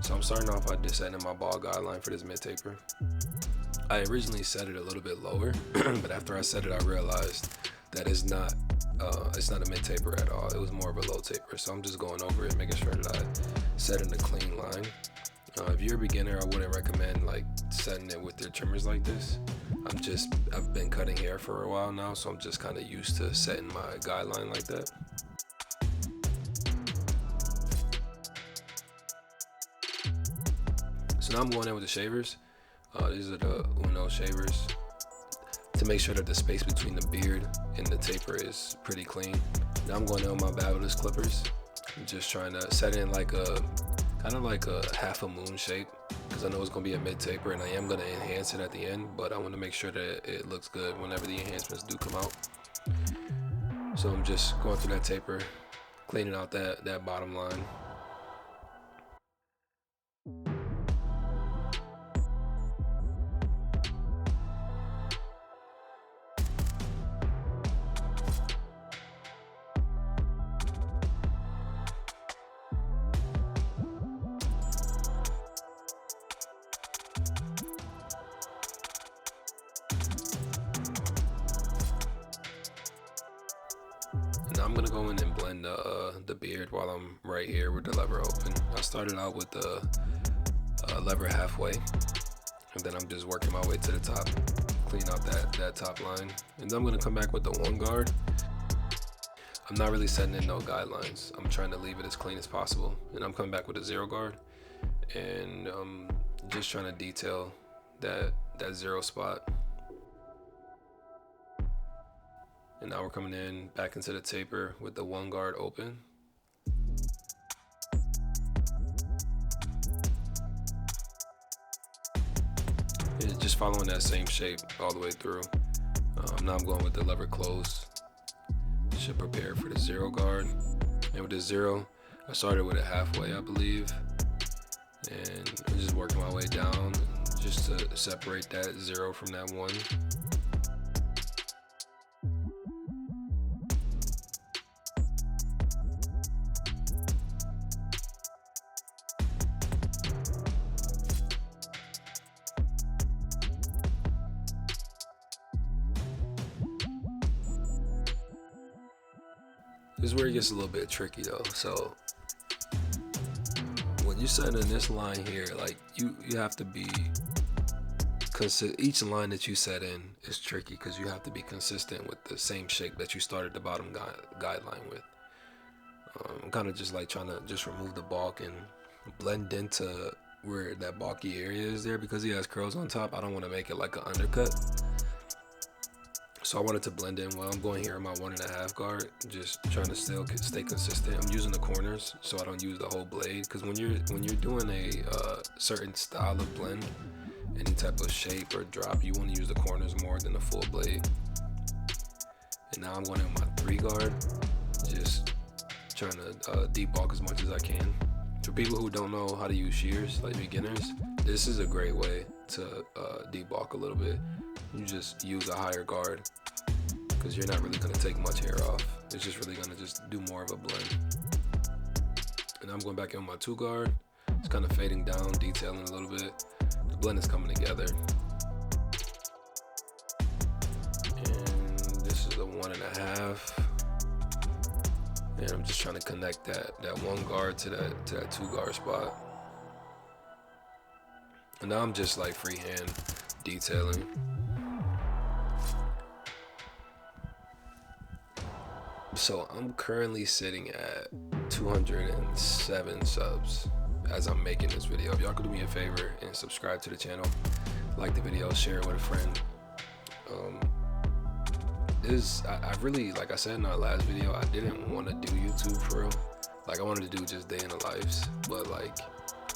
So I'm starting off by just setting my ball guideline for this mid taper. I originally set it a little bit lower, but after I set it, I realized that it's not a mid taper at all. It was more of a low taper. So I'm just going over it, making sure that I set in a clean line. If you're a beginner, I wouldn't recommend like setting it with your trimmers like this. I've been cutting hair for a while now, so I'm just kind of used to setting my guideline like that. So now I'm going in with the shavers. These are the Uno shavers to make sure that the space between the beard and the taper is pretty clean. Now I'm going in with my Babyliss clippers. I'm just trying to set in like a kind of like a half a moon shape, because I know it's going to be a mid taper and I am going to enhance it at the end, but I want to make sure that it looks good whenever the enhancements do come out. So I'm just going through that taper, cleaning out that bottom line. Now I'm gonna go in and blend the beard while I'm right here with the lever open. I started out with the lever halfway, and then I'm just working my way to the top, clean out that top line, and then I'm gonna come back with the one guard. I'm not really setting in no guidelines. I'm trying to leave it as clean as possible, and I'm coming back with a zero guard, and just trying to detail that zero spot. And now we're coming in back into the taper with the one guard open. And just following that same shape all the way through. Now I'm going with the lever close. Should prepare for the zero guard. And with the zero, I started with it halfway, I believe. And I'm just working my way down just to separate that zero from that one. This is where it gets a little bit tricky though. So when you set in this line here, like you have to be each line that you set in is tricky because you have to be consistent with the same shape that you started the bottom guideline with. I'm kind of just like trying to just remove the bulk and blend into where that bulky area is there, because he has curls on top. I don't want to make it like an undercut. So I wanted to blend in while I'm going here in my 1.5 guard, just trying to still stay consistent. I'm using the corners so I don't use the whole blade, because when you're doing a certain style of blend, any type of shape or drop, you want to use the corners more than the full blade. And now I'm going in with my 3 guard, just trying to debulk as much as I can. For people who don't know how to use shears, like beginners, this is a great way to debulk a little bit. You just use a higher guard, because you're not really going to take much hair off. It's just really going to just do more of a blend. And I'm going back in with my 2 guard. It's kind of fading down, detailing a little bit. The blend is coming together. And this is a 1.5. And I'm just trying to connect that 1 guard to that 2 guard spot. And now I'm just like freehand detailing. So I'm currently sitting at 207 subs as I'm making this video. If y'all could do me a favor and subscribe to the channel, like the video, share it with a friend. I really, like I said in our last video, I didn't want to do YouTube for real. Like I wanted to do just day in the lives, but like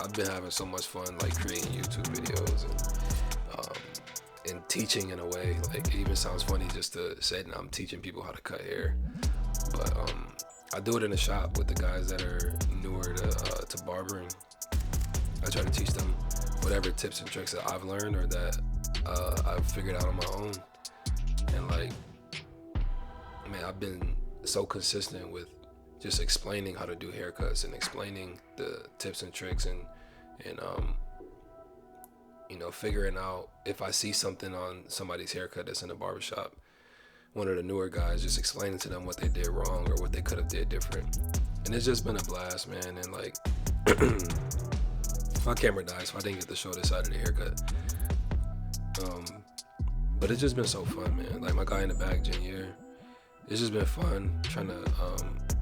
I've been having so much fun like creating YouTube videos and teaching in a way. Like it even sounds funny just to say that I'm teaching people how to cut hair. But I do it in the shop with the guys that are newer to barbering. I try to teach them whatever tips and tricks that I've learned or that I've figured out on my own. And like, man, I've been so consistent with just explaining how to do haircuts and explaining the tips and tricks and and figuring out if I see something on somebody's haircut that's in the barbershop, one of the newer guys, just explaining to them what they did wrong or what they could have did different. And it's just been a blast, man. And like, my camera died, so I didn't get to show this side of the haircut. But it's just been so fun, man. Like my guy in the back, Junior, it's just been fun trying to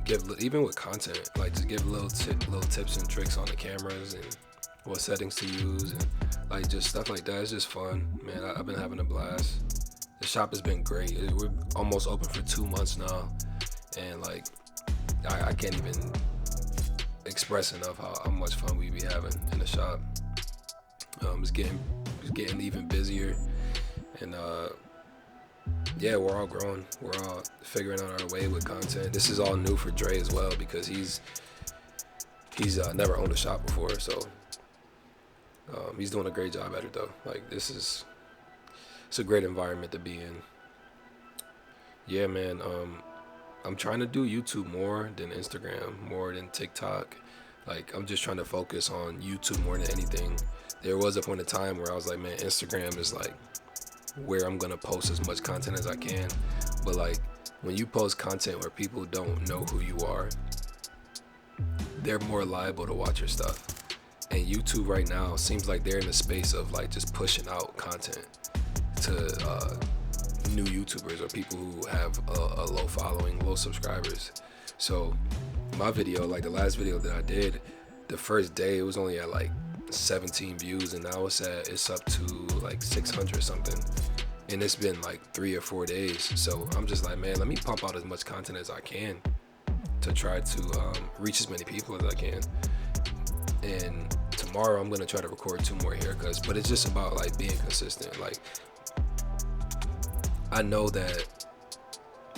give, even with content, like just give little tips and tricks on the cameras and what settings to use and like just stuff like that. It's just fun, man. I've been having a blast. The shop has been great. We're almost open for 2 months now, and like I can't even express enough how much fun we be having in the shop. It's getting even busier, and yeah, we're all growing. We're all figuring out our way with content. This is all new for Dre as well because he's never owned a shop before, so he's doing a great job at it though. Like it's a great environment to be in. Yeah, man. I'm trying to do YouTube more than Instagram, more than TikTok. Like I'm just trying to focus on YouTube more than anything. There was a point in time where I was like, man, Instagram is like where I'm gonna post as much content as I can. But like when you post content where people don't know who you are, they're more liable to watch your stuff. And YouTube right now seems like they're in the space of like just pushing out content to new YouTubers or people who have a low following, low subscribers. So my video, like the last video that I did, the first day it was only at like 17 views, and now it's up to like 600 something, and it's been like 3 or 4 days. So I'm just like, man, let me pump out as much content as I can to try to reach as many people as I can. And tomorrow I'm gonna try to record 2 more haircuts, but it's just about like being consistent. Like I know that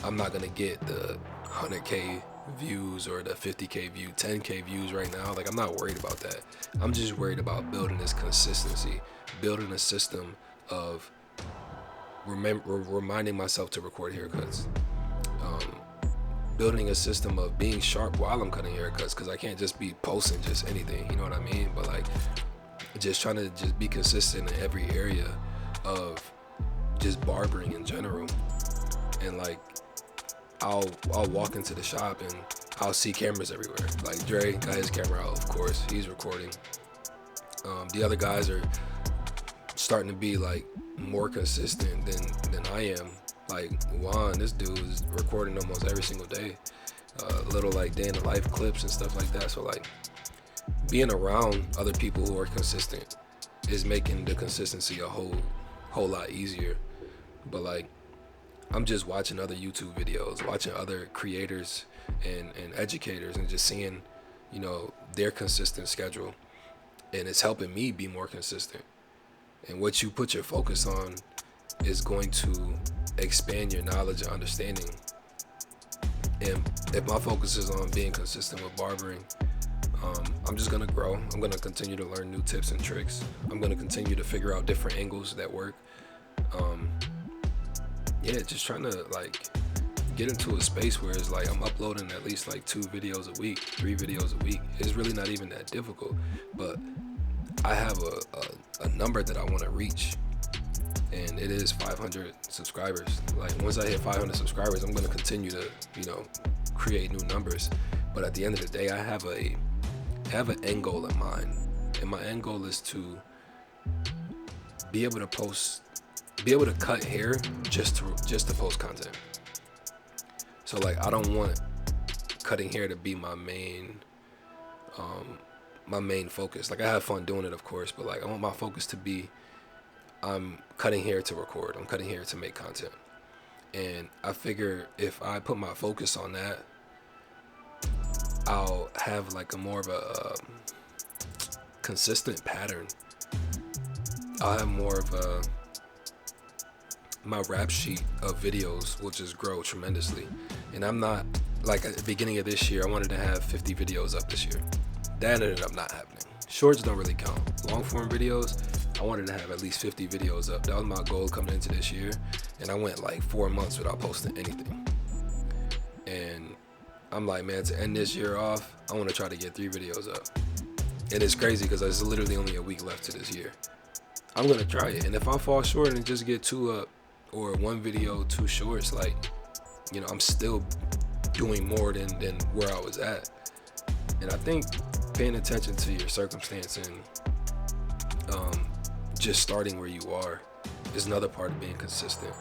I'm not gonna get the 100K views or the 50K view, 10K views right now. Like I'm not worried about that. I'm just worried about building this consistency, building a system of reminding myself to record haircuts, building a system of being sharp while I'm cutting haircuts, because I can't just be posting just anything, you know what I mean? But like just trying to just be consistent in every area of just barbering in general. And like I'll walk into the shop and I'll see cameras everywhere. Like Dre got his camera out, of course, he's recording. The other guys are starting to be like more consistent than I am. Like Juan, this dude is recording almost every single day, little like day in the life clips and stuff like that. So like being around other people who are consistent is making the consistency a whole lot easier. But like I'm just watching other YouTube videos, watching other creators and educators, and just seeing, you know, their consistent schedule, and it's helping me be more consistent. And what you put your focus on is going to expand your knowledge and understanding. And if my focus is on being consistent with barbering, I'm just gonna grow. I'm gonna continue to learn new tips and tricks. I'm gonna continue to figure out different angles that work. Yeah, just trying to like get into a space where it's like I'm uploading at least like 2 videos a week, 3 videos a week. It's really not even that difficult, but I have a number that I want to reach, and it is 500 subscribers. Like once I hit 500 subscribers, I'm going to continue to, you know, create new numbers. But at the end of the day, I have an end goal in mind, and my end goal is to be able to cut hair just to post content. So like I don't want cutting hair to be my main focus. Like I have fun doing it, of course, but like I want my focus to be I'm cutting hair to record. I'm cutting hair to make content. And I figure if I put my focus on that, I'll have like a more of a consistent pattern. I'll have more of my rap sheet of videos will just grow tremendously. And I'm not, like at the beginning of this year, I wanted to have 50 videos up this year. That ended up not happening. Shorts don't really count. Long form videos, I wanted to have at least 50 videos up. That was my goal coming into this year. And I went like 4 months without posting anything. And I'm like, man, to end this year off, I want to try to get 3 videos up. And it's crazy because there's literally only a week left to this year. I'm gonna try it, and if I fall short and just get two or one video, two shorts, like, you know, I'm still doing more than where I was at. And I think paying attention to your circumstance and just starting where you are is another part of being consistent.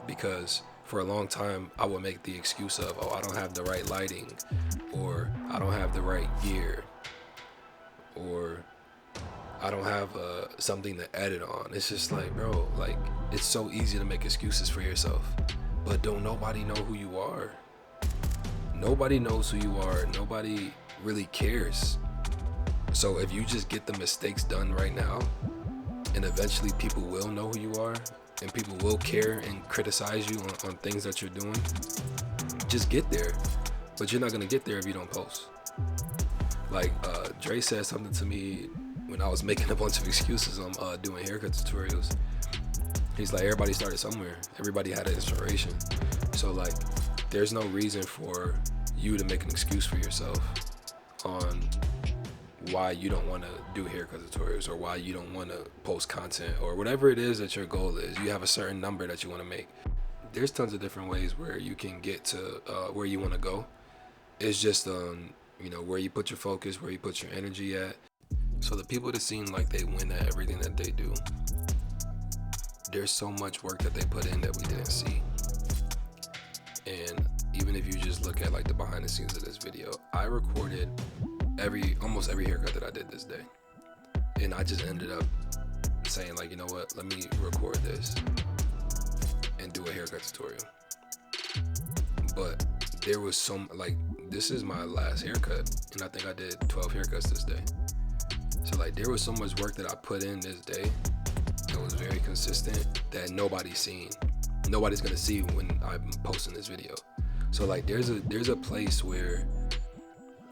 Because for a long time, I would make the excuse of, oh, I don't have the right lighting, or I don't have the right gear, or I don't have something to edit on. It's just like, bro, like, it's so easy to make excuses for yourself, but don't nobody know who you are. Nobody knows who you are. Nobody really cares. So if you just get the mistakes done right now, and eventually people will know who you are, and people will care and criticize you on things that you're doing, just get there. But you're not gonna get there if you don't post. Like Dre said something to me when I was making a bunch of excuses on doing haircut tutorials. He's like, everybody started somewhere. Everybody had an inspiration. So like, there's no reason for you to make an excuse for yourself on why you don't want to do haircut tutorials, or why you don't want to post content, or whatever it is that your goal is. You have a certain number that you want to make. There's tons of different ways where you can get to where you want to go. It's just you know, where you put your focus, where you put your energy at. So the people that seem like they win at everything that they do, there's so much work that they put in that we didn't see. And even if you just look at like the behind the scenes of this video, I recorded almost every haircut that I did this day. And I just ended up saying, like, you know what, let me record this and do a haircut tutorial. But there was some, like, this is my last haircut, and I think I did 12 haircuts this day. So like, there was so much work that I put in this day that was very consistent that nobody's seen. Nobody's gonna see when I'm posting this video. So like, there's a place where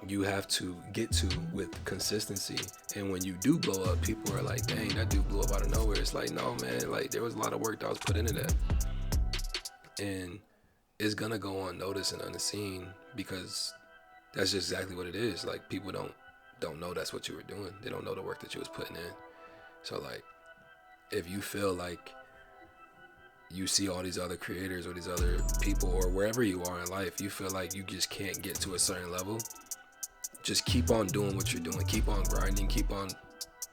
you have to get to with consistency. And when you do blow up, people are like, dang, that dude blew up out of nowhere. It's like, no, man, like, there was a lot of work that was put into that. And it's gonna go unnoticed and unseen, because that's just exactly what it is. Like, people don't know that's what you were doing. They don't know the work that you was putting in. So like, if you feel like you see all these other creators or these other people, or wherever you are in life, you feel like you just can't get to a certain level, just keep on doing what you're doing. Keep on grinding. Keep on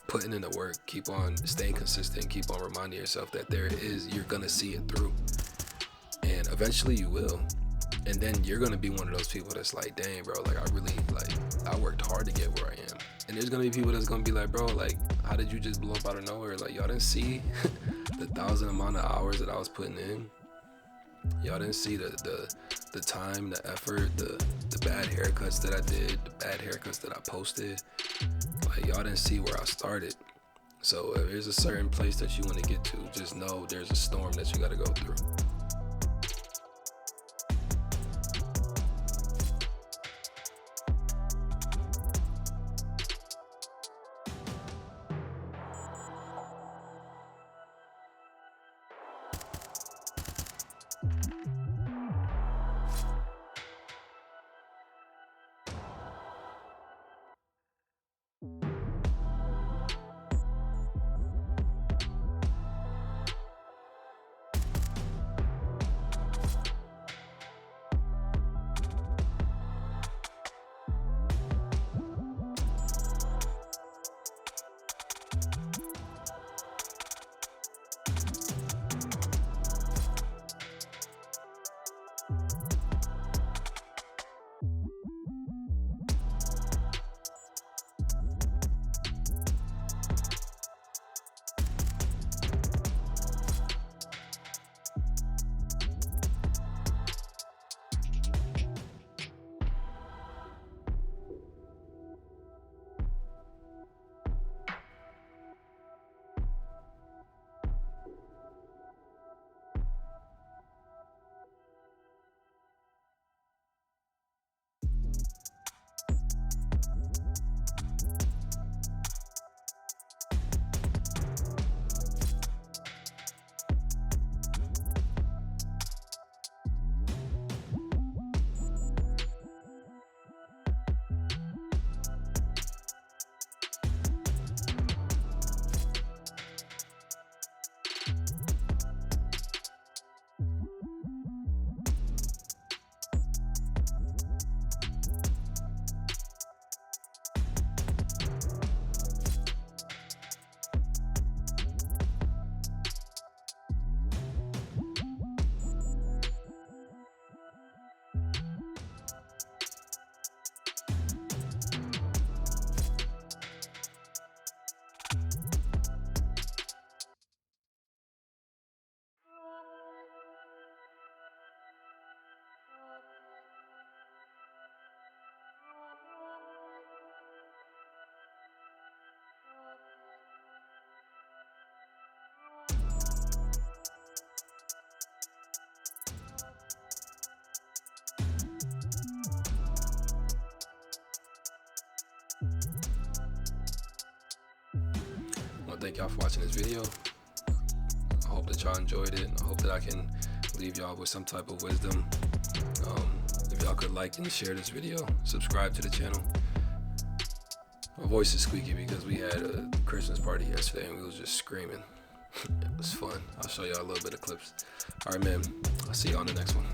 putting in the work. Keep on staying consistent. Keep on reminding yourself that you're gonna see it through. And eventually you will. And then you're gonna be one of those people that's like, dang, bro, like, I worked hard to get where I am. And there's gonna be people that's gonna be like, bro, like, how did you just blow up out of nowhere? Like, y'all didn't see the 1,000 amount of hours that I was putting in. Y'all didn't see the time, the effort, the bad haircuts that I did, the bad haircuts that I posted. Like, y'all didn't see where I started. So if there's a certain place that you want to get to, just know there's a storm that you got to go through. thank y'all for watching this video. I hope that y'all enjoyed it. I hope that I can leave y'all with some type of wisdom. If y'all could like and share this video, subscribe to the channel. My voice is squeaky because we had a Christmas party yesterday and we was just screaming. It was fun. I'll show y'all a little bit of clips. All right, man. I'll see you on the next one.